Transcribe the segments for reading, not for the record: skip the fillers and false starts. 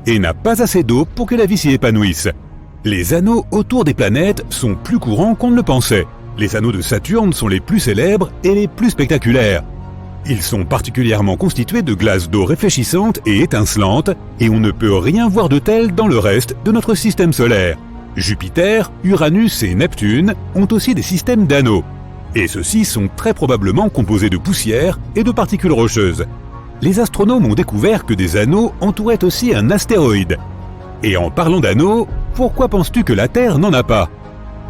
et n'a pas assez d'eau pour que la vie s'y épanouisse. Les anneaux autour des planètes sont plus courants qu'on ne le pensait. Les anneaux de Saturne sont les plus célèbres et les plus spectaculaires. Ils sont particulièrement constitués de glaces d'eau réfléchissantes et étincelantes, et on ne peut rien voir de tel dans le reste de notre système solaire. Jupiter, Uranus et Neptune ont aussi des systèmes d'anneaux. Et ceux-ci sont très probablement composés de poussière et de particules rocheuses. Les astronomes ont découvert que des anneaux entouraient aussi un astéroïde. Et en parlant d'anneaux, pourquoi penses-tu que la Terre n'en a pas?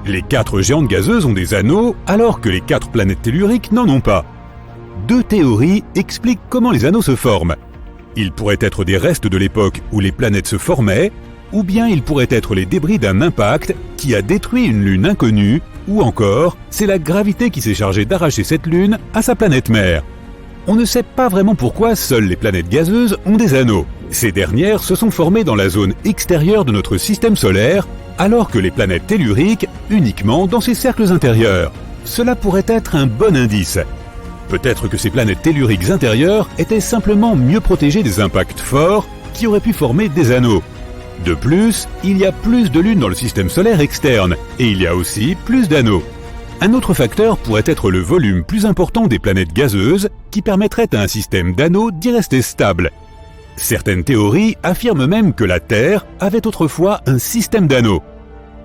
Les 4 géantes gazeuses ont des anneaux, alors que les 4 planètes telluriques n'en ont pas. 2 théories expliquent comment les anneaux se forment. Ils pourraient être des restes de l'époque où les planètes se formaient, ou bien ils pourraient être les débris d'un impact qui a détruit une lune inconnue, ou encore, c'est la gravité qui s'est chargée d'arracher cette lune à sa planète mère. On ne sait pas vraiment pourquoi seules les planètes gazeuses ont des anneaux. Ces dernières se sont formées dans la zone extérieure de notre système solaire, alors que les planètes telluriques uniquement dans ces cercles intérieurs. Cela pourrait être un bon indice. Peut-être que ces planètes telluriques intérieures étaient simplement mieux protégées des impacts forts qui auraient pu former des anneaux. De plus, il y a plus de lunes dans le système solaire externe, et il y a aussi plus d'anneaux. Un autre facteur pourrait être le volume plus important des planètes gazeuses qui permettrait à un système d'anneaux d'y rester stable. Certaines théories affirment même que la Terre avait autrefois un système d'anneaux.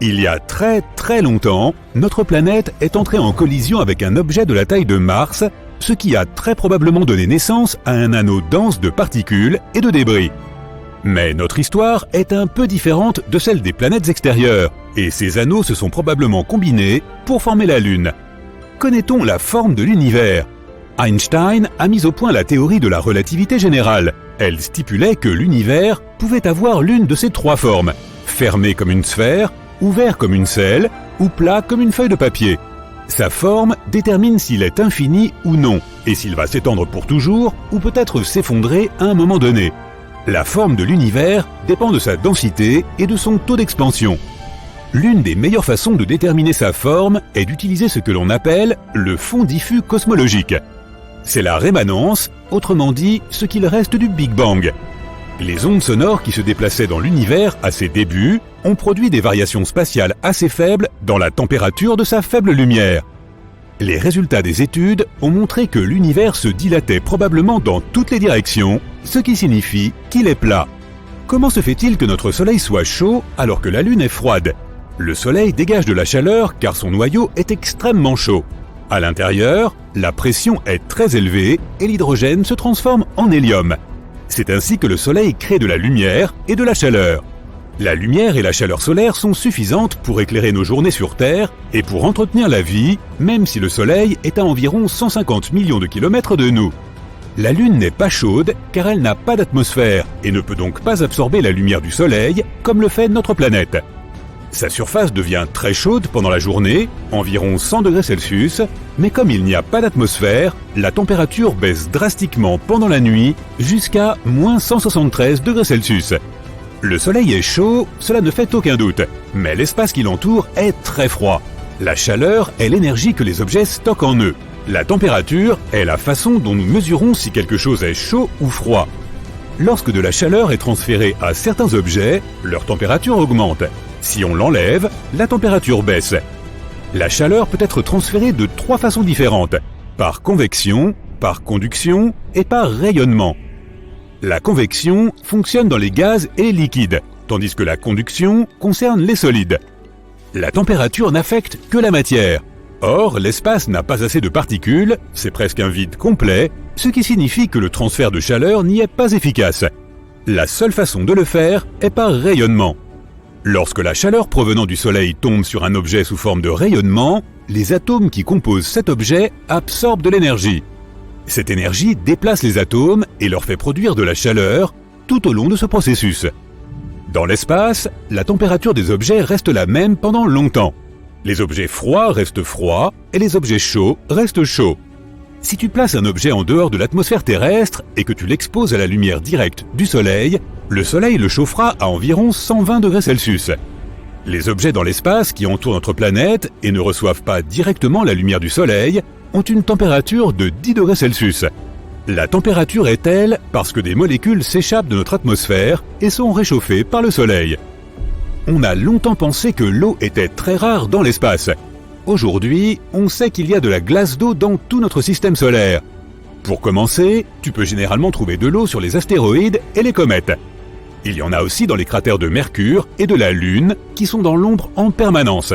Il y a très longtemps, notre planète est entrée en collision avec un objet de la taille de Mars, ce qui a très probablement donné naissance à un anneau dense de particules et de débris. Mais notre histoire est un peu différente de celle des planètes extérieures, et ces anneaux se sont probablement combinés pour former la Lune. Connaît-on la forme de l'univers? Einstein a mis au point la théorie de la relativité générale. Elle stipulait que l'univers pouvait avoir l'une de ces 3 formes, fermé comme une sphère, ouvert comme une selle, ou plat comme une feuille de papier. Sa forme détermine s'il est infini ou non, et s'il va s'étendre pour toujours, ou peut-être s'effondrer à un moment donné. La forme de l'univers dépend de sa densité et de son taux d'expansion. L'une des meilleures façons de déterminer sa forme est d'utiliser ce que l'on appelle le fond diffus cosmologique. C'est la rémanence, autrement dit ce qu'il reste du Big Bang. Les ondes sonores qui se déplaçaient dans l'univers à ses débuts ont produit des variations spatiales assez faibles dans la température de sa faible lumière. Les résultats des études ont montré que l'univers se dilatait probablement dans toutes les directions, ce qui signifie qu'il est plat. Comment se fait-il que notre Soleil soit chaud alors que la Lune est froide? Le Soleil dégage de la chaleur car son noyau est extrêmement chaud. À l'intérieur, la pression est très élevée et l'hydrogène se transforme en hélium. C'est ainsi que le Soleil crée de la lumière et de la chaleur. La lumière et la chaleur solaire sont suffisantes pour éclairer nos journées sur Terre et pour entretenir la vie, même si le Soleil est à environ 150 millions de kilomètres de nous. La Lune n'est pas chaude car elle n'a pas d'atmosphère et ne peut donc pas absorber la lumière du Soleil comme le fait notre planète. Sa surface devient très chaude pendant la journée, environ 100 degrés Celsius, mais comme il n'y a pas d'atmosphère, la température baisse drastiquement pendant la nuit jusqu'à moins 173 degrés Celsius. Le Soleil est chaud, cela ne fait aucun doute, mais l'espace qui l'entoure est très froid. La chaleur est l'énergie que les objets stockent en eux. La température est la façon dont nous mesurons si quelque chose est chaud ou froid. Lorsque de la chaleur est transférée à certains objets, leur température augmente. Si on l'enlève, la température baisse. La chaleur peut être transférée de 3 façons différentes, par convection, par conduction et par rayonnement. La convection fonctionne dans les gaz et les liquides, tandis que la conduction concerne les solides. La température n'affecte que la matière. Or, l'espace n'a pas assez de particules, c'est presque un vide complet, ce qui signifie que le transfert de chaleur n'y est pas efficace. La seule façon de le faire est par rayonnement. Lorsque la chaleur provenant du Soleil tombe sur un objet sous forme de rayonnement, les atomes qui composent cet objet absorbent de l'énergie. Cette énergie déplace les atomes et leur fait produire de la chaleur tout au long de ce processus. Dans l'espace, la température des objets reste la même pendant longtemps. Les objets froids restent froids et les objets chauds restent chauds. Si tu places un objet en dehors de l'atmosphère terrestre et que tu l'exposes à la lumière directe du Soleil, le Soleil le chauffera à environ 120 degrés Celsius. Les objets dans l'espace qui entourent notre planète et ne reçoivent pas directement la lumière du Soleil ont une température de 10 degrés Celsius. La température est telle parce que des molécules s'échappent de notre atmosphère et sont réchauffées par le Soleil. On a longtemps pensé que l'eau était très rare dans l'espace. Aujourd'hui, on sait qu'il y a de la glace d'eau dans tout notre système solaire. Pour commencer, tu peux généralement trouver de l'eau sur les astéroïdes et les comètes. Il y en a aussi dans les cratères de Mercure et de la Lune qui sont dans l'ombre en permanence.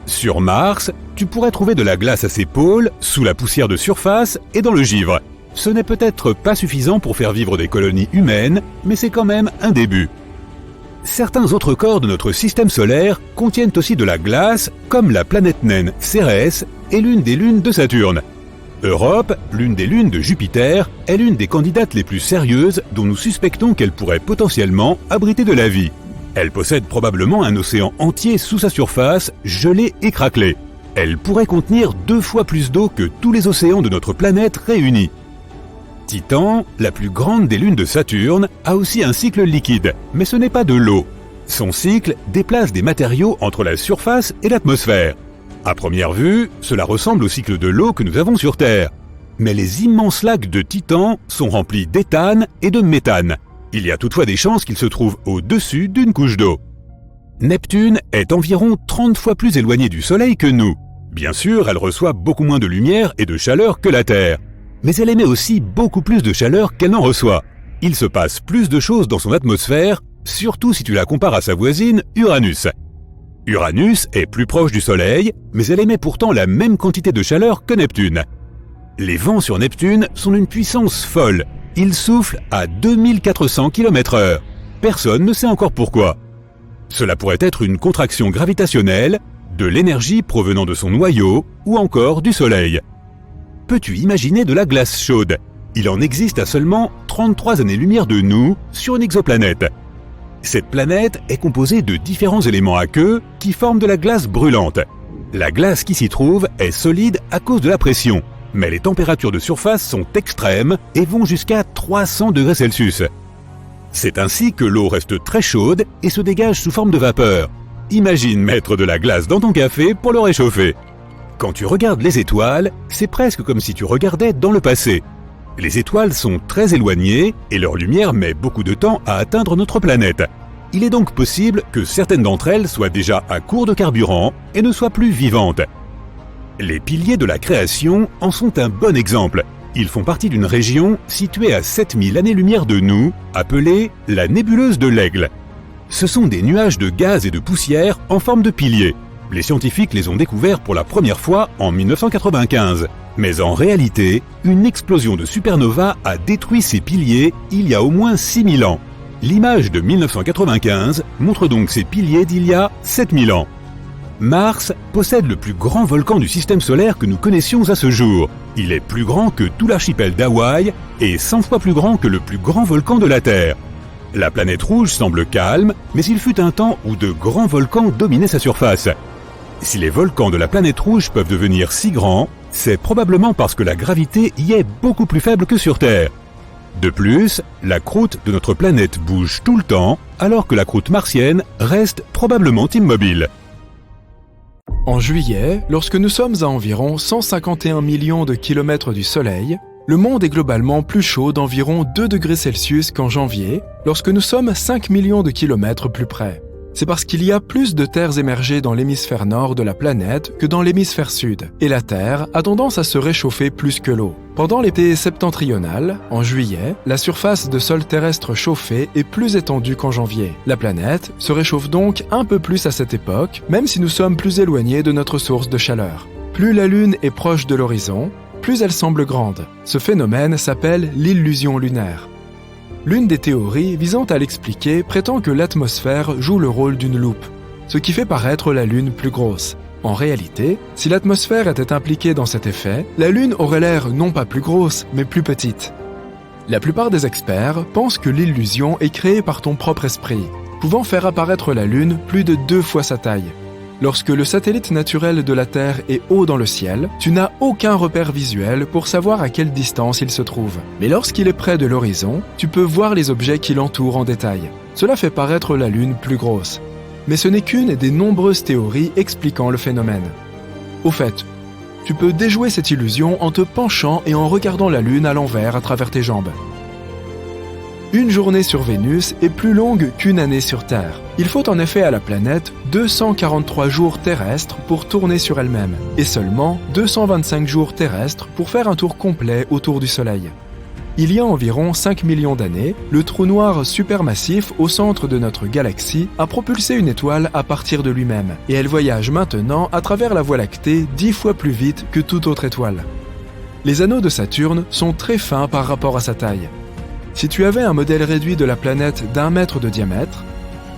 Sur Mars, tu pourrais trouver de la glace à ses pôles, sous la poussière de surface et dans le givre. Ce n'est peut-être pas suffisant pour faire vivre des colonies humaines, mais c'est quand même un début. Certains autres corps de notre système solaire contiennent aussi de la glace, comme la planète naine Cérès et l'une des lunes de Saturne. Europe, l'une des lunes de Jupiter, est l'une des candidates les plus sérieuses dont nous suspectons qu'elle pourrait potentiellement abriter de la vie. Elle possède probablement un océan entier sous sa surface, gelé et craquelé. Elle pourrait contenir 2 fois plus d'eau que tous les océans de notre planète réunis. Titan, la plus grande des lunes de Saturne, a aussi un cycle liquide, mais ce n'est pas de l'eau. Son cycle déplace des matériaux entre la surface et l'atmosphère. À première vue, cela ressemble au cycle de l'eau que nous avons sur Terre. Mais les immenses lacs de Titan sont remplis d'éthane et de méthane. Il y a toutefois des chances qu'ils se trouvent au-dessus d'une couche d'eau. Neptune est environ 30 fois plus éloignée du Soleil que nous. Bien sûr, elle reçoit beaucoup moins de lumière et de chaleur que la Terre. Mais elle émet aussi beaucoup plus de chaleur qu'elle n'en reçoit. Il se passe plus de choses dans son atmosphère, surtout si tu la compares à sa voisine Uranus. Uranus est plus proche du Soleil, mais elle émet pourtant la même quantité de chaleur que Neptune. Les vents sur Neptune sont d'une puissance folle. Ils soufflent à 2400 km/h. Personne ne sait encore pourquoi. Cela pourrait être une contraction gravitationnelle, de l'énergie provenant de son noyau ou encore du Soleil. Peux-tu imaginer de la glace chaude? Il en existe à seulement 33 années-lumière de nous sur une exoplanète. Cette planète est composée de différents éléments aqueux qui forment de la glace brûlante. La glace qui s'y trouve est solide à cause de la pression, mais les températures de surface sont extrêmes et vont jusqu'à 300 degrés Celsius. C'est ainsi que l'eau reste très chaude et se dégage sous forme de vapeur. Imagine mettre de la glace dans ton café pour le réchauffer. Quand tu regardes les étoiles, c'est presque comme si tu regardais dans le passé. Les étoiles sont très éloignées et leur lumière met beaucoup de temps à atteindre notre planète. Il est donc possible que certaines d'entre elles soient déjà à court de carburant et ne soient plus vivantes. Les piliers de la création en sont un bon exemple. Ils font partie d'une région située à 7000 années-lumière de nous, appelée la nébuleuse de l'Aigle. Ce sont des nuages de gaz et de poussière en forme de piliers. Les scientifiques les ont découverts pour la première fois en 1995. Mais en réalité, une explosion de supernova a détruit ces piliers il y a au moins 6000 ans. L'image de 1995 montre donc ces piliers d'il y a 7000 ans. Mars possède le plus grand volcan du système solaire que nous connaissions à ce jour. Il est plus grand que tout l'archipel d'Hawaï et 100 fois plus grand que le plus grand volcan de la Terre. La planète rouge semble calme, mais il fut un temps où de grands volcans dominaient sa surface. Si les volcans de la planète rouge peuvent devenir si grands, c'est probablement parce que la gravité y est beaucoup plus faible que sur Terre. De plus, la croûte de notre planète bouge tout le temps, alors que la croûte martienne reste probablement immobile. En juillet, lorsque nous sommes à environ 151 millions de kilomètres du Soleil, le monde est globalement plus chaud d'environ 2 degrés Celsius qu'en janvier, lorsque nous sommes 5 millions de kilomètres plus près. C'est parce qu'il y a plus de terres émergées dans l'hémisphère nord de la planète que dans l'hémisphère sud, et la Terre a tendance à se réchauffer plus que l'eau. Pendant l'été septentrional, en juillet, la surface de sol terrestre chauffé est plus étendue qu'en janvier. La planète se réchauffe donc un peu plus à cette époque, même si nous sommes plus éloignés de notre source de chaleur. Plus la Lune est proche de l'horizon, plus elle semble grande. Ce phénomène s'appelle l'illusion lunaire. L'une des théories visant à l'expliquer prétend que l'atmosphère joue le rôle d'une loupe, ce qui fait paraître la Lune plus grosse. En réalité, si l'atmosphère était impliquée dans cet effet, la Lune aurait l'air non pas plus grosse, mais plus petite. La plupart des experts pensent que l'illusion est créée par ton propre esprit, pouvant faire apparaître la Lune plus de 2 fois sa taille. Lorsque le satellite naturel de la Terre est haut dans le ciel, tu n'as aucun repère visuel pour savoir à quelle distance il se trouve. Mais lorsqu'il est près de l'horizon, tu peux voir les objets qui l'entourent en détail. Cela fait paraître la Lune plus grosse. Mais ce n'est qu'une des nombreuses théories expliquant le phénomène. Au fait, tu peux déjouer cette illusion en te penchant et en regardant la Lune à l'envers à travers tes jambes. Une journée sur Vénus est plus longue qu'une année sur Terre. Il faut en effet à la planète 243 jours terrestres pour tourner sur elle-même et seulement 225 jours terrestres pour faire un tour complet autour du Soleil. Il y a environ 5 millions d'années, le trou noir supermassif au centre de notre galaxie a propulsé une étoile à partir de lui-même et elle voyage maintenant à travers la Voie lactée 10 fois plus vite que toute autre étoile. Les anneaux de Saturne sont très fins par rapport à sa taille. Si tu avais un modèle réduit de la planète d'1 mètre de diamètre,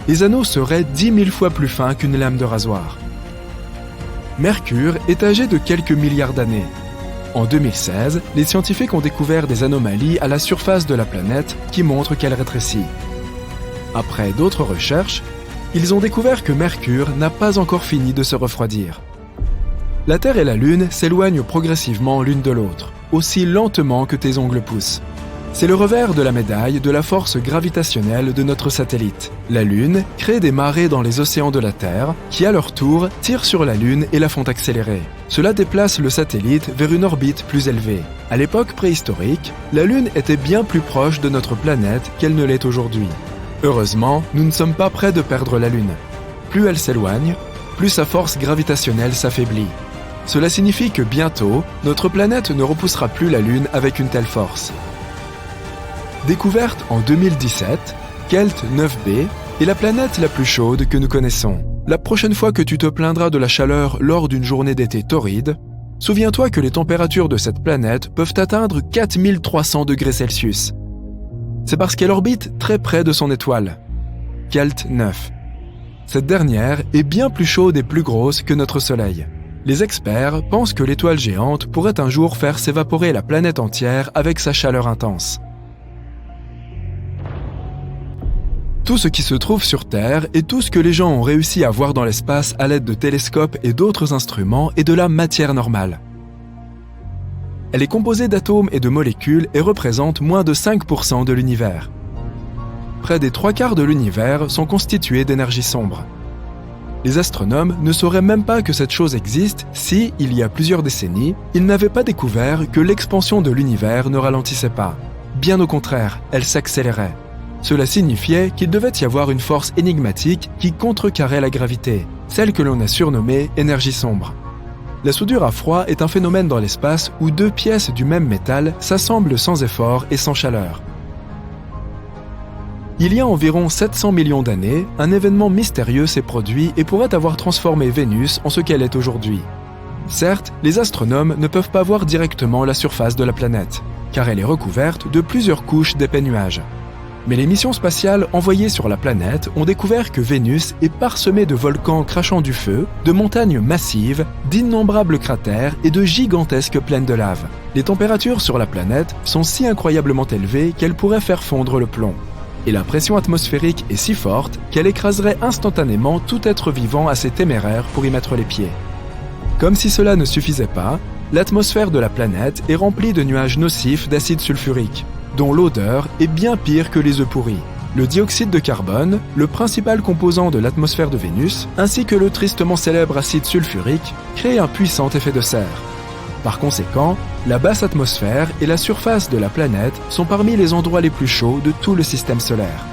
les anneaux seraient 10 000 fois plus fins qu'une lame de rasoir. Mercure est âgé de quelques milliards d'années. En 2016, les scientifiques ont découvert des anomalies à la surface de la planète qui montrent qu'elle rétrécit. Après d'autres recherches, ils ont découvert que Mercure n'a pas encore fini de se refroidir. La Terre et la Lune s'éloignent progressivement l'une de l'autre, aussi lentement que tes ongles poussent. C'est le revers de la médaille de la force gravitationnelle de notre satellite. La Lune crée des marées dans les océans de la Terre, qui à leur tour tirent sur la Lune et la font accélérer. Cela déplace le satellite vers une orbite plus élevée. À l'époque préhistorique, la Lune était bien plus proche de notre planète qu'elle ne l'est aujourd'hui. Heureusement, nous ne sommes pas près de perdre la Lune. Plus elle s'éloigne, plus sa force gravitationnelle s'affaiblit. Cela signifie que bientôt, notre planète ne repoussera plus la Lune avec une telle force. Découverte en 2017, Kelt 9b est la planète la plus chaude que nous connaissons. La prochaine fois que tu te plaindras de la chaleur lors d'une journée d'été torride, souviens-toi que les températures de cette planète peuvent atteindre 4300 degrés Celsius. C'est parce qu'elle orbite très près de son étoile, Kelt 9. Cette dernière est bien plus chaude et plus grosse que notre Soleil. Les experts pensent que l'étoile géante pourrait un jour faire s'évaporer la planète entière avec sa chaleur intense. Tout ce qui se trouve sur Terre et tout ce que les gens ont réussi à voir dans l'espace à l'aide de télescopes et d'autres instruments est de la matière normale. Elle est composée d'atomes et de molécules et représente moins de 5% de l'univers. Près des 3/4 de l'univers sont constitués d'énergie sombre. Les astronomes ne sauraient même pas que cette chose existe si, il y a plusieurs décennies, ils n'avaient pas découvert que l'expansion de l'univers ne ralentissait pas. Bien au contraire, elle s'accélérait. Cela signifiait qu'il devait y avoir une force énigmatique qui contrecarrait la gravité, celle que l'on a surnommée énergie sombre. La soudure à froid est un phénomène dans l'espace où deux pièces du même métal s'assemblent sans effort et sans chaleur. Il y a environ 700 millions d'années, un événement mystérieux s'est produit et pourrait avoir transformé Vénus en ce qu'elle est aujourd'hui. Certes, les astronomes ne peuvent pas voir directement la surface de la planète, car elle est recouverte de plusieurs couches d'épais nuages. Mais les missions spatiales envoyées sur la planète ont découvert que Vénus est parsemée de volcans crachant du feu, de montagnes massives, d'innombrables cratères et de gigantesques plaines de lave. Les températures sur la planète sont si incroyablement élevées qu'elles pourraient faire fondre le plomb. Et la pression atmosphérique est si forte qu'elle écraserait instantanément tout être vivant assez téméraire pour y mettre les pieds. Comme si cela ne suffisait pas, l'atmosphère de la planète est remplie de nuages nocifs d'acide sulfurique, dont l'odeur est bien pire que les œufs pourris. Le dioxyde de carbone, le principal composant de l'atmosphère de Vénus, ainsi que le tristement célèbre acide sulfurique, créent un puissant effet de serre. Par conséquent, la basse atmosphère et la surface de la planète sont parmi les endroits les plus chauds de tout le système solaire.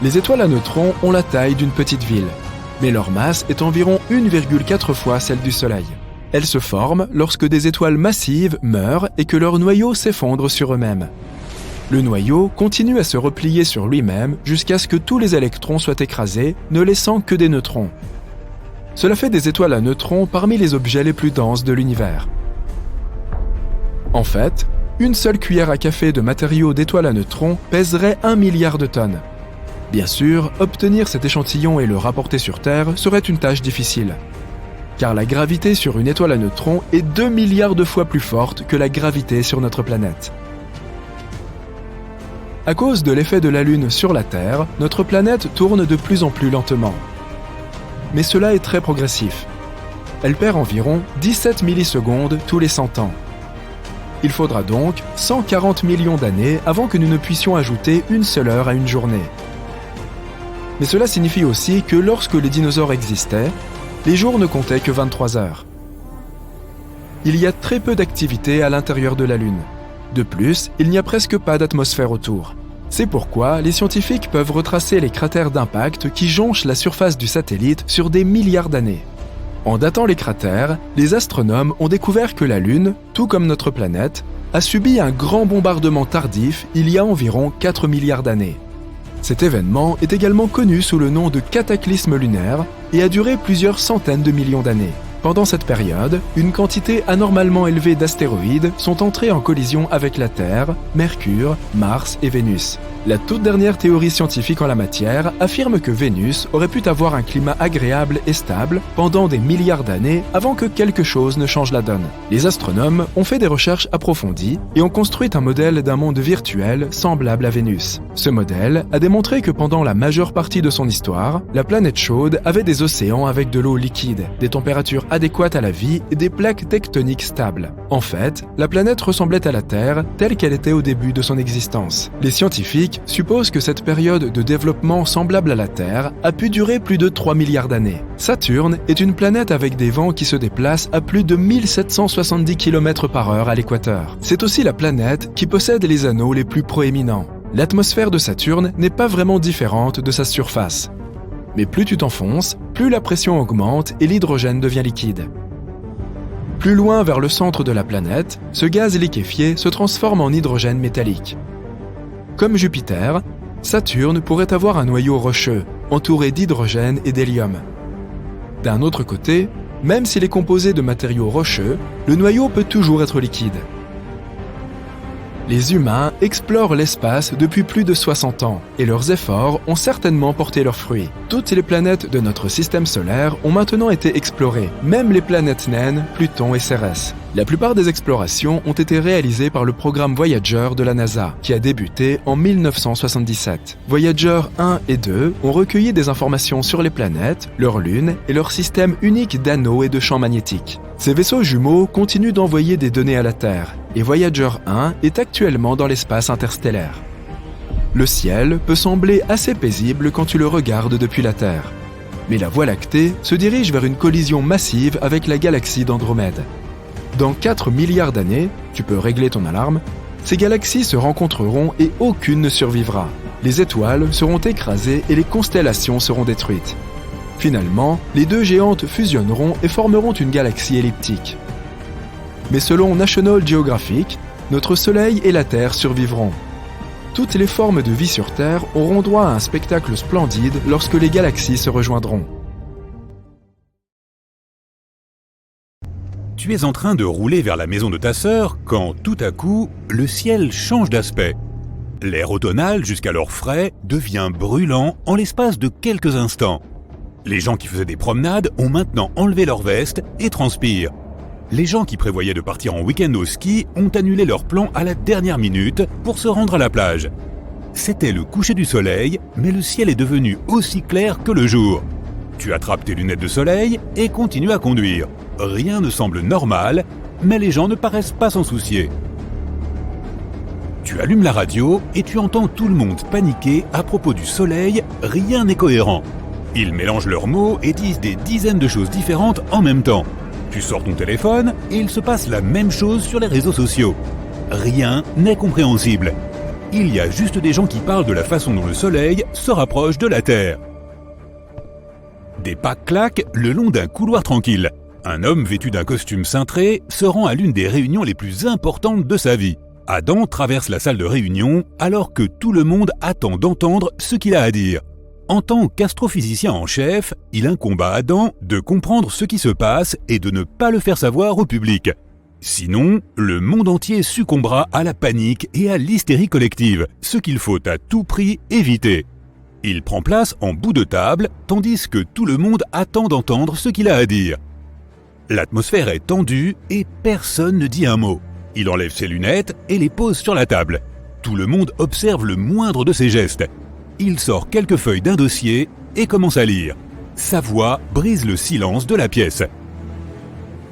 Les étoiles à neutrons ont la taille d'une petite ville, mais leur masse est environ 1,4 fois celle du Soleil. Elles se forment lorsque des étoiles massives meurent et que leurs noyaux s'effondrent sur eux-mêmes. Le noyau continue à se replier sur lui-même jusqu'à ce que tous les électrons soient écrasés, ne laissant que des neutrons. Cela fait des étoiles à neutrons parmi les objets les plus denses de l'univers. En fait, une seule cuillère à café de matériaux d'étoiles à neutrons pèserait 1 milliard de tonnes. Bien sûr, obtenir cet échantillon et le rapporter sur Terre serait une tâche difficile, car la gravité sur une étoile à neutrons est 2 milliards de fois plus forte que la gravité sur notre planète. À cause de l'effet de la Lune sur la Terre, notre planète tourne de plus en plus lentement. Mais cela est très progressif. Elle perd environ 17 millisecondes tous les 100 ans. Il faudra donc 140 millions d'années avant que nous ne puissions ajouter une seule heure à une journée. Mais cela signifie aussi que lorsque les dinosaures existaient, les jours ne comptaient que 23 heures. il y a très peu d'activité à l'intérieur de la Lune. De plus, il n'y a presque pas d'atmosphère autour. C'est pourquoi les scientifiques peuvent retracer les cratères d'impact qui jonchent la surface du satellite sur des milliards d'années. En datant les cratères, les astronomes ont découvert que la Lune, tout comme notre planète, a subi un grand bombardement tardif il y a environ 4 milliards d'années. Cet événement est également connu sous le nom de cataclysme lunaire et a duré plusieurs centaines de millions d'années. Pendant cette période, une quantité anormalement élevée d'astéroïdes sont entrés en collision avec la Terre, Mercure, Mars et Vénus. La toute dernière théorie scientifique en la matière affirme que Vénus aurait pu avoir un climat agréable et stable pendant des milliards d'années avant que quelque chose ne change la donne. Les astronomes ont fait des recherches approfondies et ont construit un modèle d'un monde virtuel semblable à Vénus. Ce modèle a démontré que pendant la majeure partie de son histoire, la planète chaude avait des océans avec de l'eau liquide, des températures adéquates à la vie et des plaques tectoniques stables. En fait, la planète ressemblait à la Terre telle qu'elle était au début de son existence. Les scientifiques supposent que cette période de développement semblable à la Terre a pu durer plus de 3 milliards d'années. Saturne est une planète avec des vents qui se déplacent à plus de 1770 km/h à l'équateur. C'est aussi la planète qui possède les anneaux les plus proéminents. L'atmosphère de Saturne n'est pas vraiment différente de sa surface. Mais plus tu t'enfonces, plus la pression augmente et l'hydrogène devient liquide. Plus loin vers le centre de la planète, ce gaz liquéfié se transforme en hydrogène métallique. Comme Jupiter, Saturne pourrait avoir un noyau rocheux, entouré d'hydrogène et d'hélium. D'un autre côté, même s'il est composé de matériaux rocheux, le noyau peut toujours être liquide. Les humains explorent l'espace depuis plus de 60 ans et leurs efforts ont certainement porté leurs fruits. Toutes les planètes de notre système solaire ont maintenant été explorées, même les planètes naines, Pluton et Cérès. La plupart des explorations ont été réalisées par le programme Voyager de la NASA, qui a débuté en 1977. Voyager 1 et 2 ont recueilli des informations sur les planètes, leurs lunes et leur système unique d'anneaux et de champs magnétiques. Ces vaisseaux jumeaux continuent d'envoyer des données à la Terre, et Voyager 1 est actuellement dans l'espace interstellaire. Le ciel peut sembler assez paisible quand tu le regardes depuis la Terre. Mais la Voie lactée se dirige vers une collision massive avec la galaxie d'Andromède. Dans 4 milliards d'années, tu peux régler ton alarme, ces galaxies se rencontreront et aucune ne survivra. Les étoiles seront écrasées et les constellations seront détruites. Finalement, les deux géantes fusionneront et formeront une galaxie elliptique. Mais selon National Geographic, notre Soleil et la Terre survivront. Toutes les formes de vie sur Terre auront droit à un spectacle splendide lorsque les galaxies se rejoindront. Tu es en train de rouler vers la maison de ta sœur quand, tout à coup, le ciel change d'aspect. L'air automnal, jusqu'alors frais, devient brûlant en l'espace de quelques instants. Les gens qui faisaient des promenades ont maintenant enlevé leur veste et transpirent. Les gens qui prévoyaient de partir en week-end au ski ont annulé leur plan à la dernière minute pour se rendre à la plage. C'était le coucher du soleil, mais le ciel est devenu aussi clair que le jour. Tu attrapes tes lunettes de soleil et continues à conduire. Rien ne semble normal, mais les gens ne paraissent pas s'en soucier. Tu allumes la radio et tu entends tout le monde paniquer à propos du soleil, rien n'est cohérent. Ils mélangent leurs mots et disent des dizaines de choses différentes en même temps. Tu sors ton téléphone et il se passe la même chose sur les réseaux sociaux. Rien n'est compréhensible. Il y a juste des gens qui parlent de la façon dont le soleil se rapproche de la Terre. Des pas claquent le long d'un couloir tranquille. Un homme vêtu d'un costume cintré se rend à l'une des réunions les plus importantes de sa vie. Adam traverse la salle de réunion alors que tout le monde attend d'entendre ce qu'il a à dire. En tant qu'astrophysicien en chef, il incombe à Adam de comprendre ce qui se passe et de ne pas le faire savoir au public. Sinon, le monde entier succombera à la panique et à l'hystérie collective, ce qu'il faut à tout prix éviter. Il prend place en bout de table, tandis que tout le monde attend d'entendre ce qu'il a à dire. L'atmosphère est tendue et personne ne dit un mot. Il enlève ses lunettes et les pose sur la table. Tout le monde observe le moindre de ses gestes. Il sort quelques feuilles d'un dossier et commence à lire. Sa voix brise le silence de la pièce.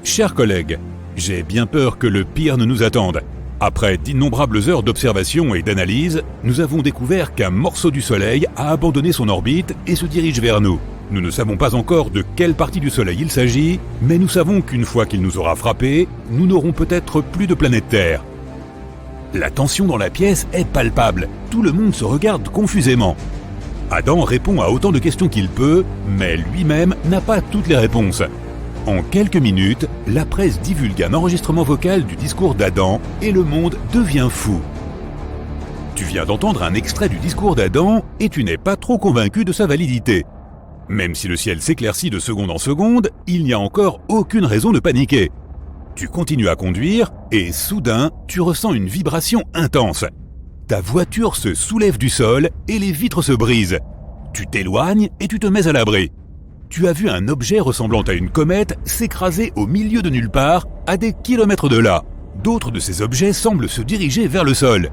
Chers collègues, j'ai bien peur que le pire ne nous attende. Après d'innombrables heures d'observation et d'analyse, nous avons découvert qu'un morceau du Soleil a abandonné son orbite et se dirige vers nous. Nous ne savons pas encore de quelle partie du Soleil il s'agit, mais nous savons qu'une fois qu'il nous aura frappés, nous n'aurons peut-être plus de planète Terre. La tension dans la pièce est palpable, tout le monde se regarde confusément. Adam répond à autant de questions qu'il peut, mais lui-même n'a pas toutes les réponses. En quelques minutes, la presse divulgue un enregistrement vocal du discours d'Adam et le monde devient fou. Tu viens d'entendre un extrait du discours d'Adam et tu n'es pas trop convaincu de sa validité. Même si le ciel s'éclaircit de seconde en seconde, il n'y a encore aucune raison de paniquer. Tu continues à conduire et soudain, tu ressens une vibration intense. Ta voiture se soulève du sol et les vitres se brisent. Tu t'éloignes et tu te mets à l'abri. Tu as vu un objet ressemblant à une comète s'écraser au milieu de nulle part, à des kilomètres de là. D'autres de ces objets semblent se diriger vers le sol.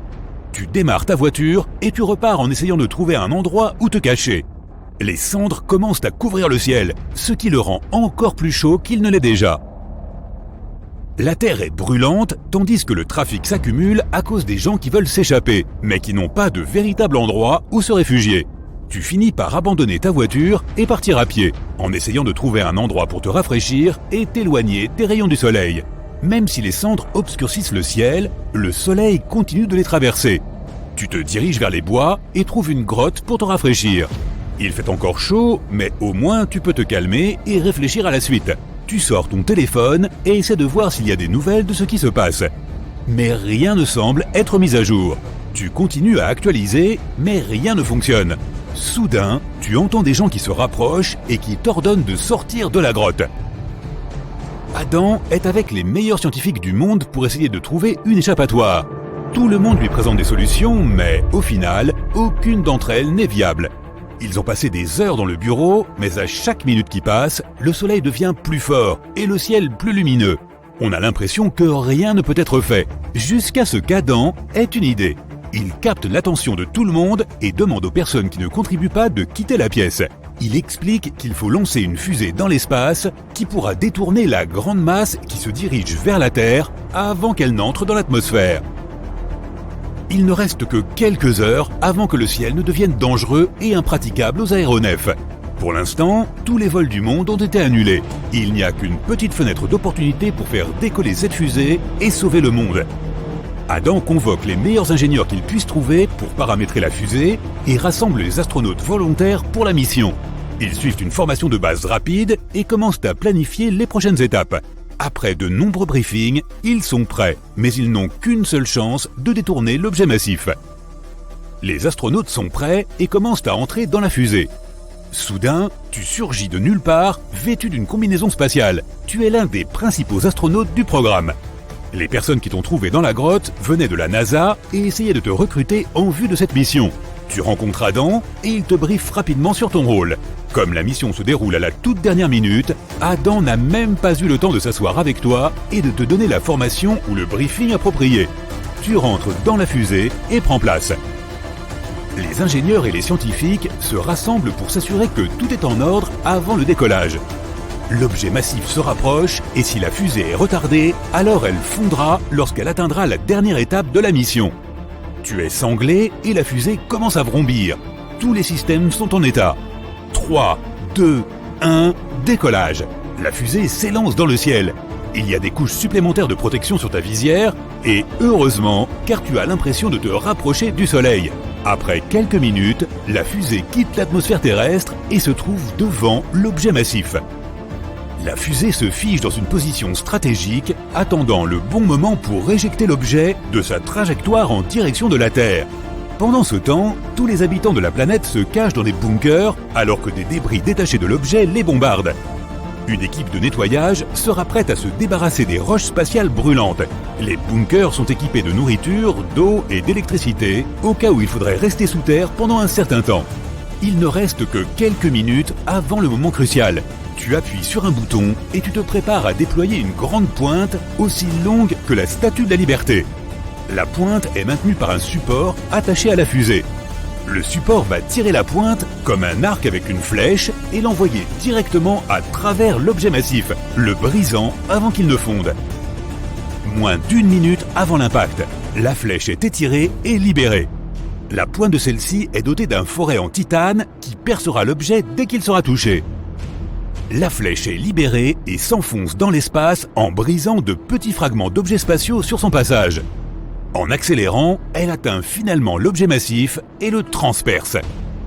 Tu démarres ta voiture et tu repars en essayant de trouver un endroit où te cacher. Les cendres commencent à couvrir le ciel, ce qui le rend encore plus chaud qu'il ne l'est déjà. La Terre est brûlante, tandis que le trafic s'accumule à cause des gens qui veulent s'échapper, mais qui n'ont pas de véritable endroit où se réfugier. Tu finis par abandonner ta voiture et partir à pied, en essayant de trouver un endroit pour te rafraîchir et t'éloigner des rayons du soleil. Même si les cendres obscurcissent le ciel, le soleil continue de les traverser. Tu te diriges vers les bois et trouves une grotte pour te rafraîchir. Il fait encore chaud, mais au moins tu peux te calmer et réfléchir à la suite. Tu sors ton téléphone et essaies de voir s'il y a des nouvelles de ce qui se passe. Mais rien ne semble être mis à jour. Tu continues à actualiser, mais rien ne fonctionne. Soudain, tu entends des gens qui se rapprochent et qui t'ordonnent de sortir de la grotte. Adam est avec les meilleurs scientifiques du monde pour essayer de trouver une échappatoire. Tout le monde lui présente des solutions, mais au final, aucune d'entre elles n'est viable. Ils ont passé des heures dans le bureau, mais à chaque minute qui passe, le soleil devient plus fort et le ciel plus lumineux. On a l'impression que rien ne peut être fait, jusqu'à ce qu'Adam ait une idée. Il capte l'attention de tout le monde et demande aux personnes qui ne contribuent pas de quitter la pièce. Il explique qu'il faut lancer une fusée dans l'espace qui pourra détourner la grande masse qui se dirige vers la Terre avant qu'elle n'entre dans l'atmosphère. Il ne reste que quelques heures avant que le ciel ne devienne dangereux et impraticable aux aéronefs. Pour l'instant, tous les vols du monde ont été annulés. Il n'y a qu'une petite fenêtre d'opportunité pour faire décoller cette fusée et sauver le monde. Adam convoque les meilleurs ingénieurs qu'il puisse trouver pour paramétrer la fusée et rassemble les astronautes volontaires pour la mission. Ils suivent une formation de base rapide et commencent à planifier les prochaines étapes. Après de nombreux briefings, ils sont prêts, mais ils n'ont qu'une seule chance de détourner l'objet massif. Les astronautes sont prêts et commencent à entrer dans la fusée. Soudain, tu surgis de nulle part, vêtu d'une combinaison spatiale. Tu es l'un des principaux astronautes du programme. Les personnes qui t'ont trouvé dans la grotte venaient de la NASA et essayaient de te recruter en vue de cette mission. Tu rencontres Adam et il te briefe rapidement sur ton rôle. Comme la mission se déroule à la toute dernière minute, Adam n'a même pas eu le temps de s'asseoir avec toi et de te donner la formation ou le briefing approprié. Tu rentres dans la fusée et prends place. Les ingénieurs et les scientifiques se rassemblent pour s'assurer que tout est en ordre avant le décollage. L'objet massif se rapproche et si la fusée est retardée, alors elle fondra lorsqu'elle atteindra la dernière étape de la mission. Tu es sanglé et la fusée commence à vrombir. Tous les systèmes sont en état. 3, 2, 1, décollage. La fusée s'élance dans le ciel. Il y a des couches supplémentaires de protection sur ta visière et heureusement, car tu as l'impression de te rapprocher du soleil. Après quelques minutes, la fusée quitte l'atmosphère terrestre et se trouve devant l'objet massif. La fusée se fige dans une position stratégique, attendant le bon moment pour éjecter l'objet de sa trajectoire en direction de la Terre. Pendant ce temps, tous les habitants de la planète se cachent dans des bunkers, alors que des débris détachés de l'objet les bombardent. Une équipe de nettoyage sera prête à se débarrasser des roches spatiales brûlantes. Les bunkers sont équipés de nourriture, d'eau et d'électricité, au cas où il faudrait rester sous terre pendant un certain temps. Il ne reste que quelques minutes avant le moment crucial. Tu appuies sur un bouton et tu te prépares à déployer une grande pointe aussi longue que la Statue de la Liberté. La pointe est maintenue par un support attaché à la fusée. Le support va tirer la pointe comme un arc avec une flèche et l'envoyer directement à travers l'objet massif, le brisant avant qu'il ne fonde. Moins d'1 minute avant l'impact, la flèche est étirée et libérée. La pointe de celle-ci est dotée d'un foret en titane qui percera l'objet dès qu'il sera touché. La flèche est libérée et s'enfonce dans l'espace en brisant de petits fragments d'objets spatiaux sur son passage. En accélérant, elle atteint finalement l'objet massif et le transperce.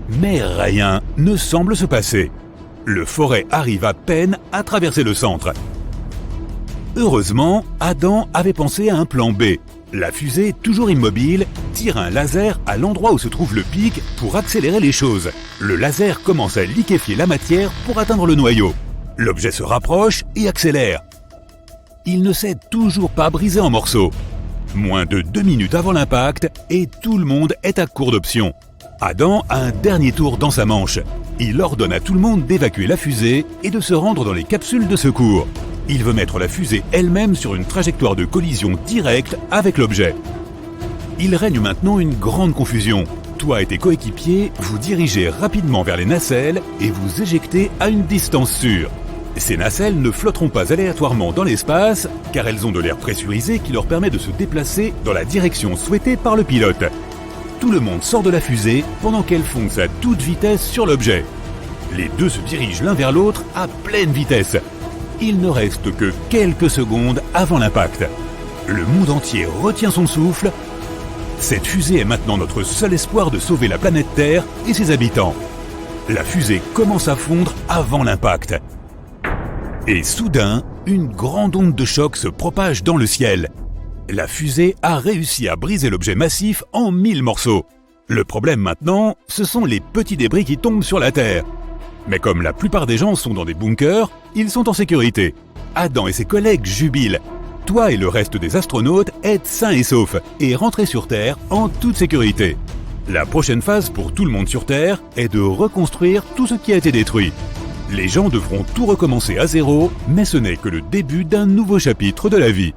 Mais rien ne semble se passer. Le foret arrive à peine à traverser le centre. Heureusement, Adam avait pensé à un plan B. La fusée, toujours immobile, tire un laser à l'endroit où se trouve le pic pour accélérer les choses. Le laser commence à liquéfier la matière pour atteindre le noyau. L'objet se rapproche et accélère. Il ne s'est toujours pas brisé en morceaux. Moins de 2 minutes avant l'impact et tout le monde est à court d'options. Adam a un dernier tour dans sa manche. Il ordonne à tout le monde d'évacuer la fusée et de se rendre dans les capsules de secours. Il veut mettre la fusée elle-même sur une trajectoire de collision directe avec l'objet. Il règne maintenant une grande confusion. Toi et tes coéquipiers vous dirigez rapidement vers les nacelles et vous éjectez à une distance sûre. Ces nacelles ne flotteront pas aléatoirement dans l'espace car elles ont de l'air pressurisé qui leur permet de se déplacer dans la direction souhaitée par le pilote. Tout le monde sort de la fusée pendant qu'elle fonce à toute vitesse sur l'objet. Les deux se dirigent l'un vers l'autre à pleine vitesse. Il ne reste que quelques secondes avant l'impact. Le monde entier retient son souffle. Cette fusée est maintenant notre seul espoir de sauver la planète Terre et ses habitants. La fusée commence à fondre avant l'impact. Et soudain, une grande onde de choc se propage dans le ciel. La fusée a réussi à briser l'objet massif en 1000 morceaux. Le problème maintenant, ce sont les petits débris qui tombent sur la Terre. Mais comme la plupart des gens sont dans des bunkers, ils sont en sécurité. Adam et ses collègues jubilent. Toi et le reste des astronautes êtes sains et saufs et rentrez sur Terre en toute sécurité. La prochaine phase pour tout le monde sur Terre est de reconstruire tout ce qui a été détruit. Les gens devront tout recommencer à zéro, mais ce n'est que le début d'un nouveau chapitre de la vie.